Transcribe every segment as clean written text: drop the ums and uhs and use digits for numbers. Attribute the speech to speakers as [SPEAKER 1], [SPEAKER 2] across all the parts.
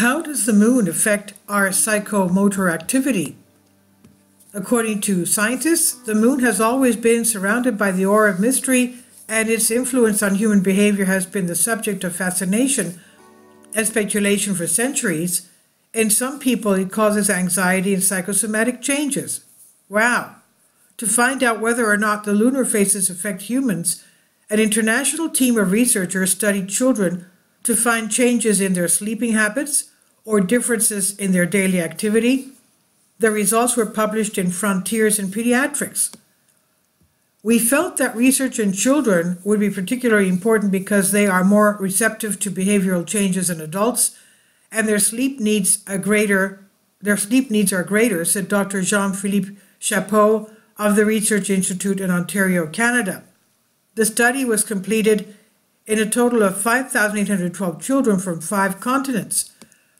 [SPEAKER 1] How does the moon affect our psychomotor activity? According to scientists, the moon has always been surrounded by the aura of mystery, and its influence on human behavior has been the subject of fascination and speculation for centuries. In some people, it causes anxiety and psychosomatic changes. Wow! To find out whether or not the lunar phases affect humans, an international team of researchers studied children to find changes in their sleeping habits or differences in their daily activity. The results were published in Frontiers in Pediatrics. We felt that research in children would be particularly important because they are more receptive to behavioral changes than adults, and their sleep needs are greater, said Dr. Jean-Philippe Chapeau of the Research Institute in Ontario, Canada. The study was completed in a total of 5,812 children from 5 continents.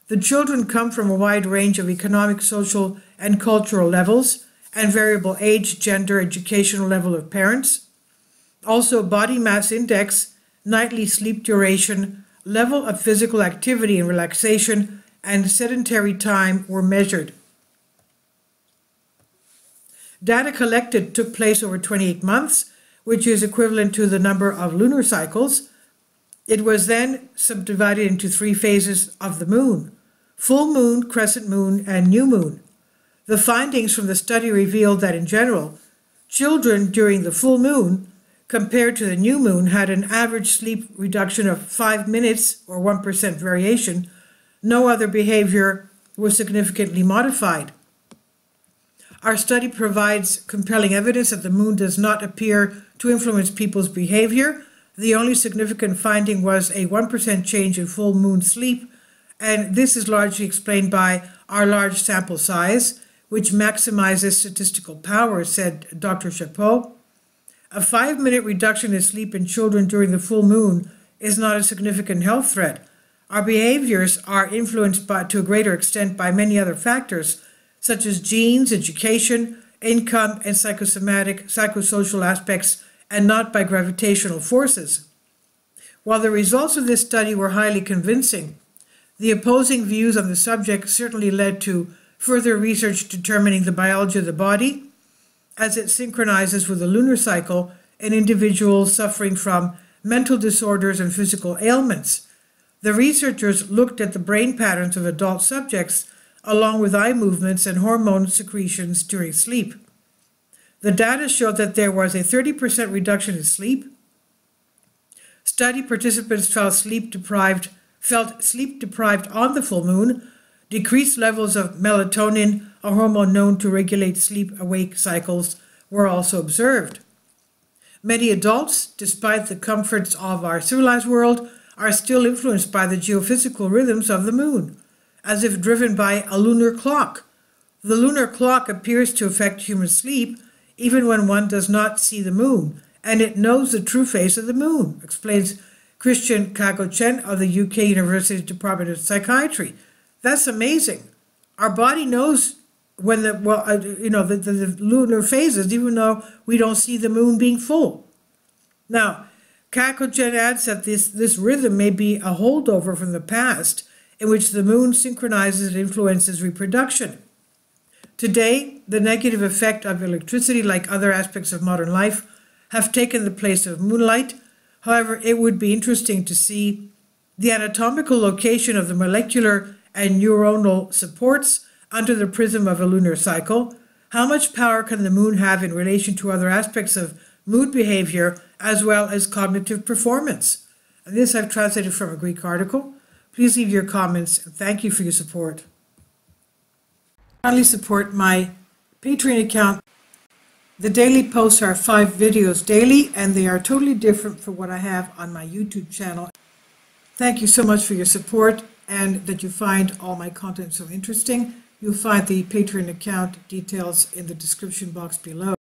[SPEAKER 1] The children come from a wide range of economic, social, and cultural levels, and variable age, gender, educational level of parents. Also, body mass index, nightly sleep duration, level of physical activity and relaxation, and sedentary time were measured. Data collected took place over 28 months, which is equivalent to the number of lunar cycles. It was then subdivided into 3 phases of the moon: full moon, crescent moon, and new moon. The findings from the study revealed that in general, children during the full moon compared to the new moon had an average sleep reduction of 5 minutes or 1% variation. No other behavior was significantly modified. Our study provides compelling evidence that the moon does not appear to influence people's behavior. The only significant finding was a 1% change in full moon sleep, and this is largely explained by our large sample size, which maximizes statistical power, said Dr. Chapeau. A 5-minute reduction in sleep in children during the full moon is not a significant health threat. Our behaviors are influenced to a greater extent by many other factors, such as genes, education, income, and psychosocial aspects, and not by gravitational forces. While the results of this study were highly convincing, the opposing views on the subject certainly led to further research determining the biology of the body as it synchronizes with the lunar cycle in individuals suffering from mental disorders and physical ailments. The researchers looked at the brain patterns of adult subjects along with eye movements and hormone secretions during sleep. The data showed that there was a 30% reduction in sleep. Study participants felt sleep deprived on the full moon. Decreased levels of melatonin, a hormone known to regulate sleep-awake cycles, were also observed. Many adults, despite the comforts of our civilized world, are still influenced by the geophysical rhythms of the moon, as if driven by a lunar clock. The lunar clock appears to affect human sleep even when one does not see the moon, and it knows the true face of the moon, explains Christian Kagochen of the UK University Department of Psychiatry. That's amazing. Our body knows when the lunar phases, even though we don't see the moon being full. Now, Kagochen adds that this rhythm may be a holdover from the past, in which the moon synchronizes and influences reproduction. Today, the negative effect of electricity, like other aspects of modern life, have taken the place of moonlight. However, it would be interesting to see the anatomical location of the molecular and neuronal supports under the prism of a lunar cycle. How much power can the moon have in relation to other aspects of mood behavior as well as cognitive performance? And this I've translated from a Greek article. Please leave your comments, and thank you for your support. Kindly support my Patreon account. The daily posts are 5 videos daily, and they are totally different from what I have on my YouTube channel. Thank you so much for your support, and that you find all my content so interesting. You'll find the Patreon account details in the description box below.